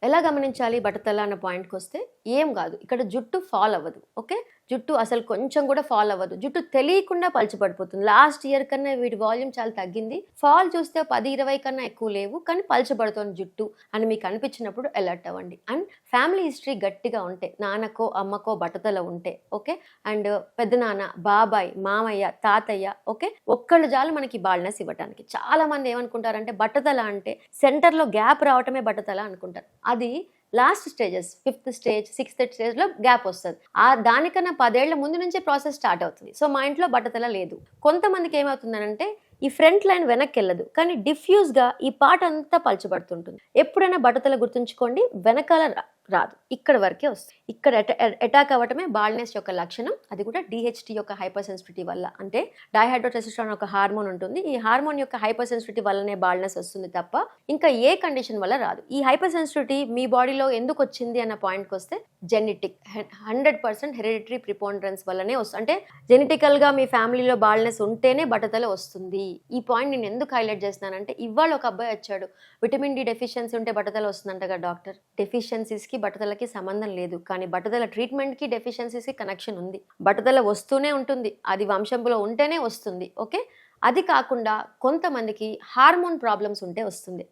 ఎలా గమనించాలి బట్టతల అన్న పాయింట్కి వస్తే ఏం కాదు, ఇక్కడ జుట్టు ఫాల్ అవ్వదు. ఓకే, జుట్టు అసలు కొంచెం కూడా ఫాల్ అవ్వదు, జుట్టు తెలియకుండా పలచబడిపోతుంది. లాస్ట్ ఇయర్ కన్నా వీటి వాల్యూమ్ చాలా తగ్గింది, ఫాల్ చూస్తే 10-20 కన్నా ఎక్కువ లేవు, కానీ పలచబడుతోంది జుట్టు అని మీకు అనిపించినప్పుడు అలర్ట్ అవ్వండి. అండ్ ఫ్యామిలీ హిస్టరీ గట్టిగా ఉంటే, నాన్నకో అమ్మకో బట్టతల ఉంటే, ఓకే, అండ్ పెద్దనాన్న, బాబాయ్, మామయ్య, తాతయ్య, ఓకే, ఒక్కళ్ళు చాలు మనకి బాల్నెస్ ఇవ్వడానికి. చాలా మంది ఏమనుకుంటారంటే బట్టతల అంటే సెంటర్లో గ్యాప్ రావటమే బట్టతల అనుకుంటారు. అది last stages, 5th stage, 6th స్టేజ్లో గ్యాప్ వస్తుంది. దానికన్నా 10 ఏళ్ల ముందు నుంచే ప్రాసెస్ స్టార్ట్ అవుతుంది. సో మా ఇంట్లో బట్టతల లేదు. కొంతమందికి ఏమవుతుందనంటే ఈ ఫ్రంట్ లైన్ వెనక్కి వెళ్ళదు, కానీ డిఫ్యూజ్గా ఈ పార్ట్ అంతా పలచబడుతుంటుంది. ఎప్పుడైనా బట్టతల గుర్తుంచుకోండి, వెనకాల రాదు, ఇక్కడ వరకే వస్తుంది. ఇక్కడ అటాక్ అవ్వటమే బాల్నెస్ యొక్క లక్షణం. అది కూడా డిహెచ్టీ యొక్క హైపర్ సెన్సిటివిటీ వల్ల. అంటే డైహైడ్రోటెస్టోస్టెరాన్ ఒక హార్మోన్ ఉంటుంది, ఈ హార్మోన్ యొక్క హైపర్ సెన్సిటివిటీ వల్లనే బాల్నెస్ వస్తుంది తప్ప ఇంకా ఏ కండిషన్ వల్ల రాదు. ఈ హైపర్ సెన్సిటివిటీ మీ బాడీలో ఎందుకు వచ్చింది అన్న పాయింట్కి వస్తే జెనెటిక్, 100% హెరిడిటరీ ప్రిపోండరెన్స్ వల్లనే వస్తుంది. అంటే జెనెటికల్గా మీ ఫ్యామిలీలో బాల్నెస్ ఉంటేనే బట్టతల వస్తుంది. ఈ పాయింట్ నేను ఎందుకు హైలైట్ చేస్తున్నానంటే, ఇవాళ ఒక అబ్బాయి వచ్చాడు, విటమిన్ డి డెఫిషియన్సీ ఉంటే బట్టతల వస్తుందంటగా డాక్టర్. డెఫిషియన్సీస్కి బట్టతలకి సంబంధం లేదు, కానీ బట్టతల ట్రీట్మెంట్కి డెఫిషియన్సీస్కి కనెక్షన్ ఉంది. బట్టతల వస్తూనే ఉంటుంది, అది వంశంలో ఉంటేనే వస్తుంది. ఓకే, అది కాకుండా కొంతమందికి హార్మోన్ ప్రాబ్లమ్స్ ఉంటే వస్తుంది.